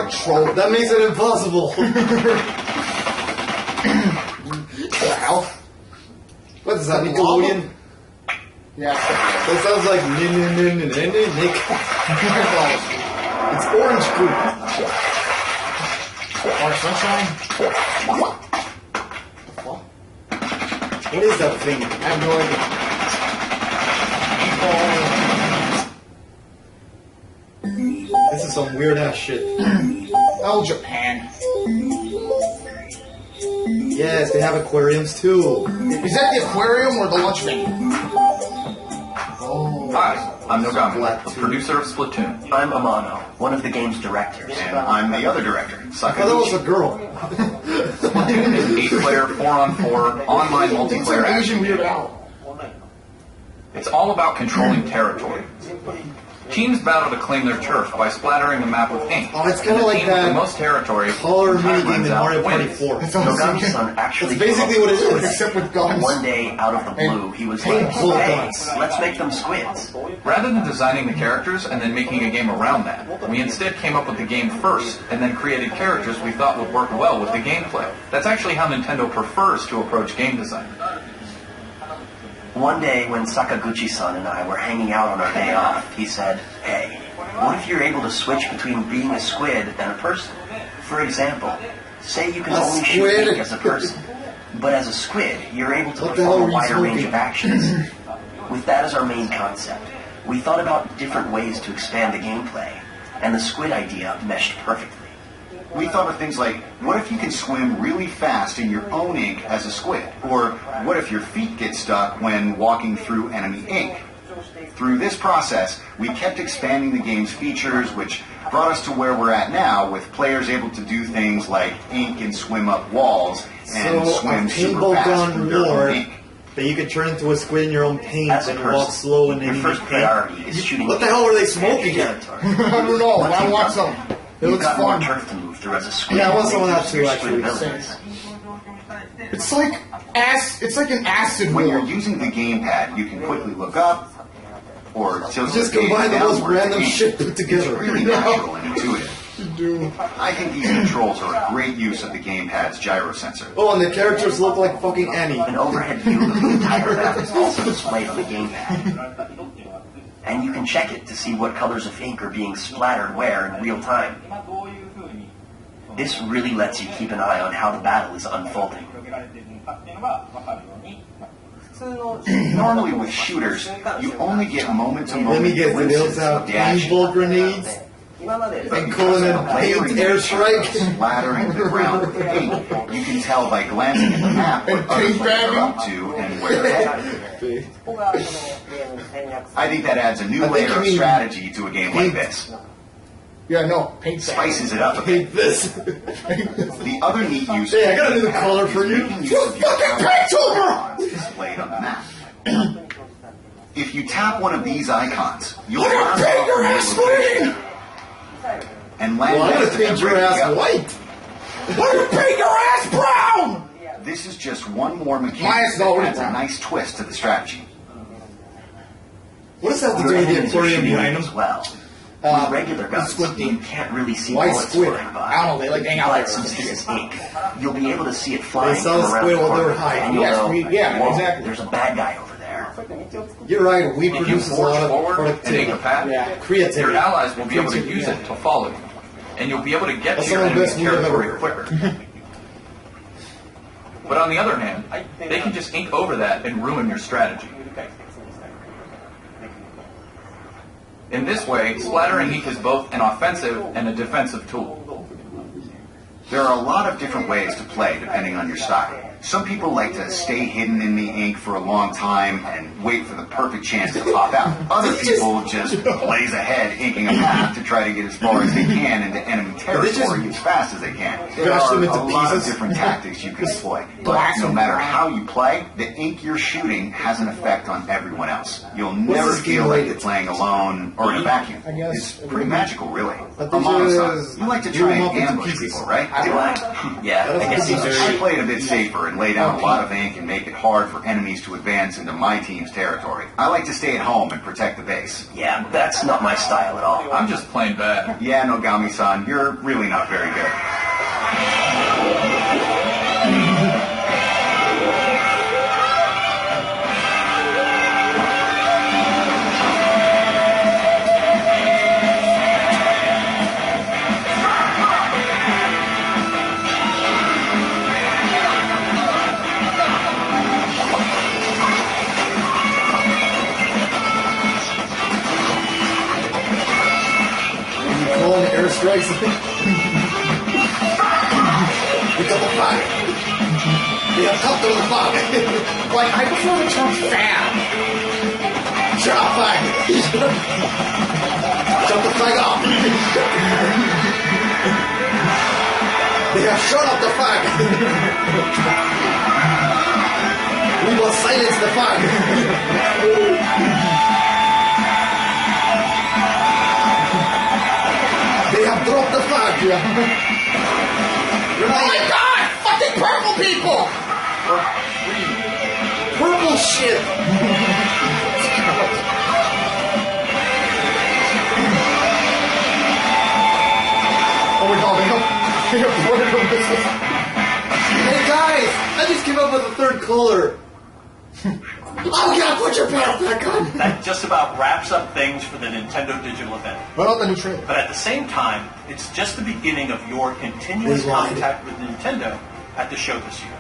like troll. That makes it impossible. Wow. What is that, Nickelodeon? Yeah. That sounds like Nick. It's orange goop. Orange sunshine? What is that thing? I have no idea. This is some weird ass shit. Oh, Japan. Yes, they have aquariums too. Is that the aquarium or the lunch menu? Hi, I'm Nogami, the producer of Splatoon. I'm Amano, one of the game's directors. And I'm the other director, I thought that was a Sakaguchi. girl. Splatoon is an 8-player, 4-on-4 online It's multiplayer an Asian action Weird game. Al. It's all about controlling territory. Teams battle to claim their turf by splattering the map with ink. Oh, it's And kinda the like team with that the most territory color when time minigame runs in out Mario Party wins. 4. It's almost Nogami's son actually That's basically what it is. except with guns. One day, out of the blue, he was like, Paintball hey, guns. let's make them squids. Rather than designing the characters and then making a game around that, we instead came up with the game first and then created characters we thought would work well with the gameplay. That's actually how Nintendo prefers to approach game design. One day, when Sakaguchi-san and I were hanging out on our day off, he said, hey, what if you're able to switch between being a squid and a person? For example, say you can A only shoot squid? ink as a person, but as a squid, you're able to What the hell perform a are you wider range smoking? of actions. With that as our main concept, we thought about different ways to expand the gameplay, and the squid idea meshed perfectly. We thought of things like, what if you can swim really fast in your own ink as a squid? Or what if your feet get stuck when walking through enemy ink? Through this process, we kept expanding the game's features, which brought us to where we're at now, with players able to do things like ink and swim up walls, and So, swim a super paintball fast gun through their war own ink. that you can turn into a squid in your own paint As a and person, walk slow and your then first priority is shooting. What the hell were they smoking at? I don't know. Once I you've want done some. that, It You've looks got more fun. turf to move through as a squid. Yeah, I want some of that Make use too, of your actually. squid abilities. It's like It's like an acid When war. you're using the gamepad, you can quickly look up or tilt Just the gaze combine the most downward random to shit aim. put It's together. really natural and intuitive. Dude. I think these controls are a great use of the gamepad's gyro sensor. Oh, and the characters look like fucking Annie. An overhead view of the entire map is also displayed on the gamepad. And you can check it to see what colors of ink are being splattered where in real time. This really lets you keep an eye on how the battle is unfolding. Normally with shooters, you only get Let me moment-to-moment guess, they glimpses also have of the action. paintball grenades and calling it paint airstrike. Splattering the ground with ink, you can tell by glancing at the map what other paint players bagging? are up to and where they're headed. I think that adds a new I think layer you of mean strategy to a game like paint. this. Yeah, no, paint that. Spices it up a bit. Hate this. The other neat use Hey, I got a new color for you. making use of your fucking icons displayed on the map. If you tap one of these icons, you'll bounce off your from ass your location and land Well, I'm next gonna to paint your everything ass else. white. I'm gonna paint your ass brown! This is just one more My mechanic ass is that already adds a brown. nice twist to the strategy. What does that have to Your do with the enemies are aquarium shooting behind as him? well. Uh, With regular guns, squid you team. can't really see Why bullets squid? flying by. I don't know, they like hang out But there. since this is ink, you'll be able to see it flying saw from around squid the while they corner, were hiding. and you'll Yes, know, yeah, whoa, exactly. there's a bad guy over there. You're right, weed If you produces a forge lot of forward and make a productivity. path, Yeah. your Creativity. allies will be able to Creativity, use yeah. it to follow you. And you'll be able to get That's to your some of the enemy's best weed I've territory ever quicker. But on the other hand, they can just ink over that and ruin your strategy. In this way, splattering ink is both an offensive and a defensive tool. There are a lot of different ways to play depending on your style. Some people like to stay hidden in the ink for a long time and wait for the perfect chance to pop out. Other people just blaze ahead, inking a path to try to get as far as they can into enemy Did they just territory as fast as they can. There Bash are them into a lot of pieces. different tactics you can employ. But blast no them matter around. how you play, the ink you're shooting has an effect on everyone else. You'll What's never this game feel like rated? you're playing alone or in a vacuum. I guess. It's pretty magical, really. But they Amano-san, just you like to blew try them and up into ambush pieces. people, right? Do I? Yeah, I guess That's he's I play it a bit safer and lay down a lot of ink and make it hard for enemies to advance into my team's territory. I like to stay at home and protect the base. Yeah, that's not my style at all. I'm just plain bad. Yeah, Nogami-san, you're really not very good. Calling airstrikes. We double fire. Yeah, top to the fire. Like, I prefer the term fab. Shut up, fire. Shut the flag up. Yeah, shut up the flag. We will silence the flag. They have dropped the flag. Oh my god! Fucking purple people! Purple shit! Oh my god, they have vertical missiles. Hey guys! I just came up with a third color. Oh god, put your pants back on! That just about wraps up things for the Nintendo Digital event. What about the new trailer? But at the same time, it's just the beginning of your continuous They lied. contact with Nintendo at the show this year.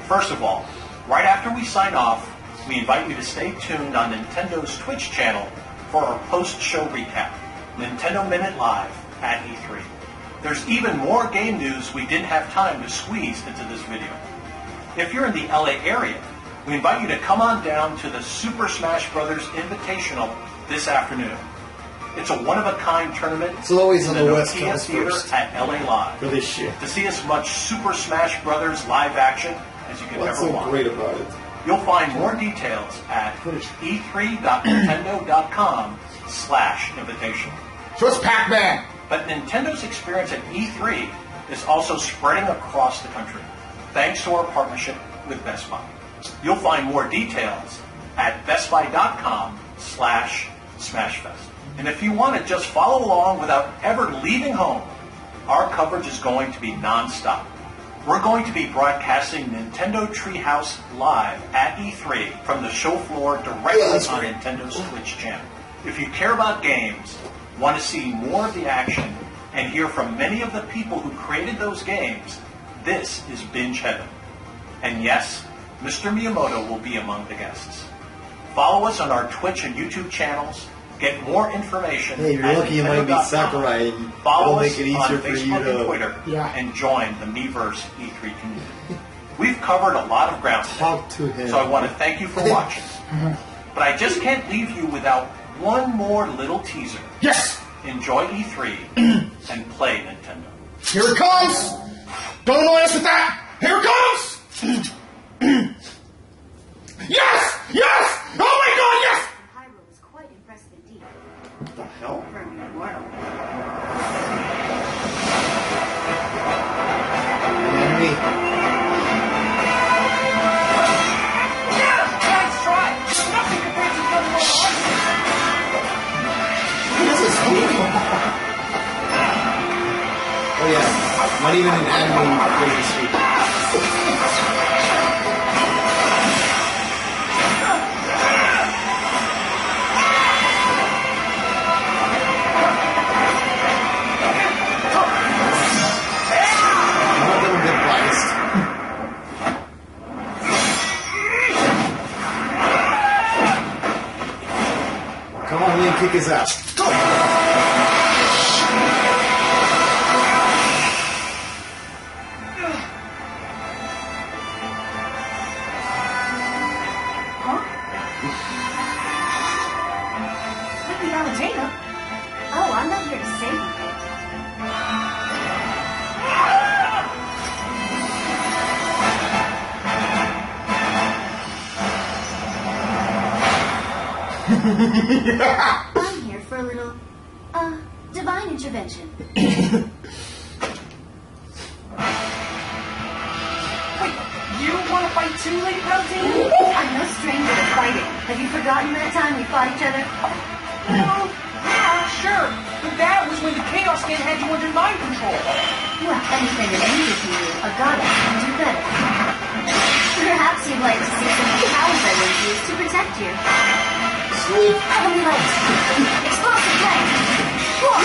First of all, right after we sign off, we invite you to stay tuned on Nintendo's Twitch channel for our post-show recap, Nintendo Minute Live at E3. There's even more game news we didn't have time to squeeze into this video. If you're in the LA area, we invite you to come on down to the Super Smash Bros. Invitational this afternoon. It's a one-of-a-kind tournament It's always in on the the West Nokia Coast Theater first. at LA Live. For this shit. To see as much Super Smash Bros. Live action as you can What's ever so want. great about it? You'll find more details at e3.nintendo.com/invitation. Trust Pac-Man! But Nintendo's experience at E3 is also spreading across the country, thanks to our partnership with Best Buy. You'll find more details at bestbuy.com/smashfest. And if you want to just follow along without ever leaving home, our coverage is going to be non-stop. We're going to be broadcasting Nintendo Treehouse live at E3 from the show floor directly Yeah, that's on great. Nintendo's Twitch channel. If you care about games, want to see more of the action, and hear from many of the people who created those games, this is Binge Heaven. And yes, Mr. Miyamoto will be among the guests. Follow us on our Twitch and YouTube channels. Get more information. Hey, you're at lucky you might be Nintendo.com. Sakurai and Follow it'll us make it easier on for Facebook you and to Twitter, Yeah. and join the Miiverse E3 community. We've covered a lot of ground today, talk to him. so I want to thank you for watching. But I just can't leave you without one more little teaser. Yes! Enjoy E3 and play Nintendo. Here it comes! Don't annoy us with that! Here it comes! Yes! Yes! Oh my god, yes! Hyrule was quite impressive indeed. What the hell? For a mere mortal. Enemy. What is this game? Oh yeah, not even an anime crazy street. Come on, Liam, kick his ass. Go! Lady Palutena? Oh, I'm not here to save you. I'm here for a little, divine intervention. Wait, you want to fight too, Lady Palutena? I'm no stranger to fighting. Have you forgotten that time we fought each other? Well, yeah, sure. But that was when the Chaos Skin had you under mind control. Well, anything that angels you, a goddess, can do better. Perhaps you'd like to see some of the powers I will use to protect you. Heavenly light, explosive blade, warp,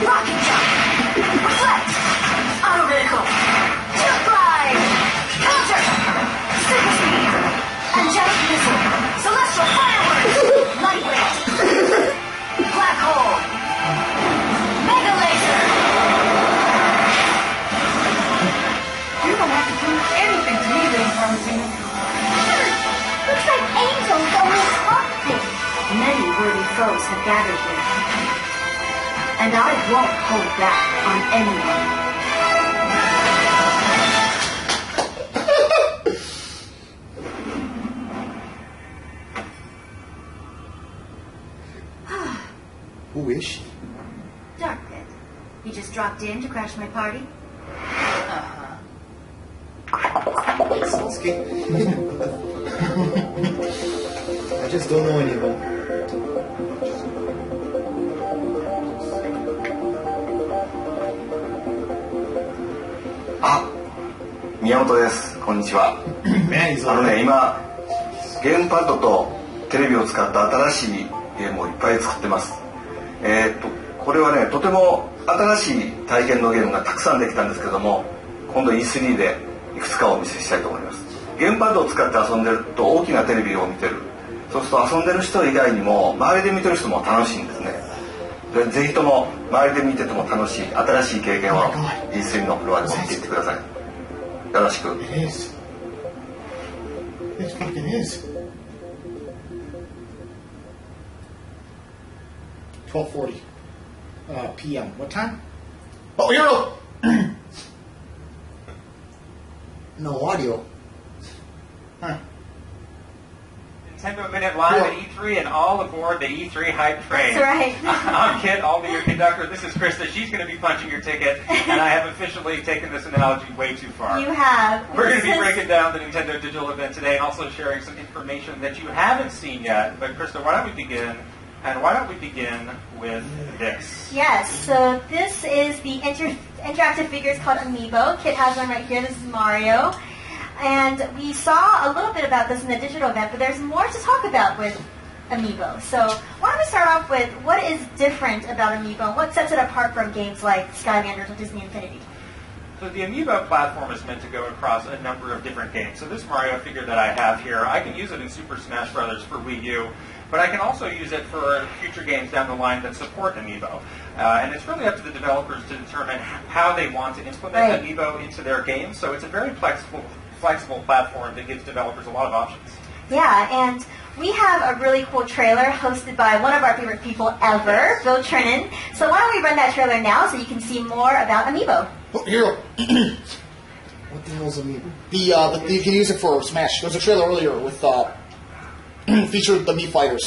rocket jump, reflect, auto-vertical, tilt glide, counter, super speed, angelic missile, celestial fireworks, lightweight, black hole, mega laser. You don't have to prove anything to me, Lady Palutena. Looks like angels only spot things. Many worthy foes have gathered here. And I won't hold back on anyone. Who is she? Dark Pit. You just dropped in to crash my party? Sasuke? I just don't know any of them.あ、宮本です。こんにちは。 Man, he's 今ゲームパッドとテレビを使った新しいゲームをいっぱい作ってます。これはね、とても新しい体験のゲームがたくさんできたんですけども、今度 E3 でいくつかお見せしたいと思います。ゲームパッドを使って遊んでると大きなテレビを見てる。そうすると遊んでる人以外にも周りで見てる人も楽しいんですね。でぜひとも周りで見てても楽しい新しい経験を E3 のフロアで持っていってください。よろしく。 It is. It fucking is. 12:40 p.m. What time? Oh, Hero! No audio. Huh. Nintendo Minute Live at E3 and all aboard the E3 hype train. That's right. I'm Kit, I'll be your conductor. This is Krista. She's going to be punching your ticket, and I have officially taken this analogy way too far. You have. We're going to be breaking down the Nintendo Digital event today and also sharing some information that you haven't seen yet. But Krista, why don't we begin? And why don't we begin with this? Yes, so this is the interactive figures called Amiibo. Kit has one right here. This is Mario. And we saw a little bit about this in the digital event, but there's more to talk about with Amiibo. So why don't we start off with what is different about Amiibo and what sets it apart from games like Skylanders or Disney Infinity? So the Amiibo platform is meant to go across a number of different games. So this Mario figure that I have here, I can use it in Super Smash Bros. For Wii U, but I can also use it for future games down the line that support Amiibo. And it's really up to the developers to determine how they want to implement Amiibo into their games. So it's a very flexible platform that gives developers a lot of options. Yeah, and we have a really cool trailer hosted by one of our favorite people ever, Bill Trinan. So why don't we run that trailer now so you can see more about Amiibo? Oh, Hero. What the hell is Amiibo? You can use it for Smash. There was a trailer earlier with featured the Mii fighters.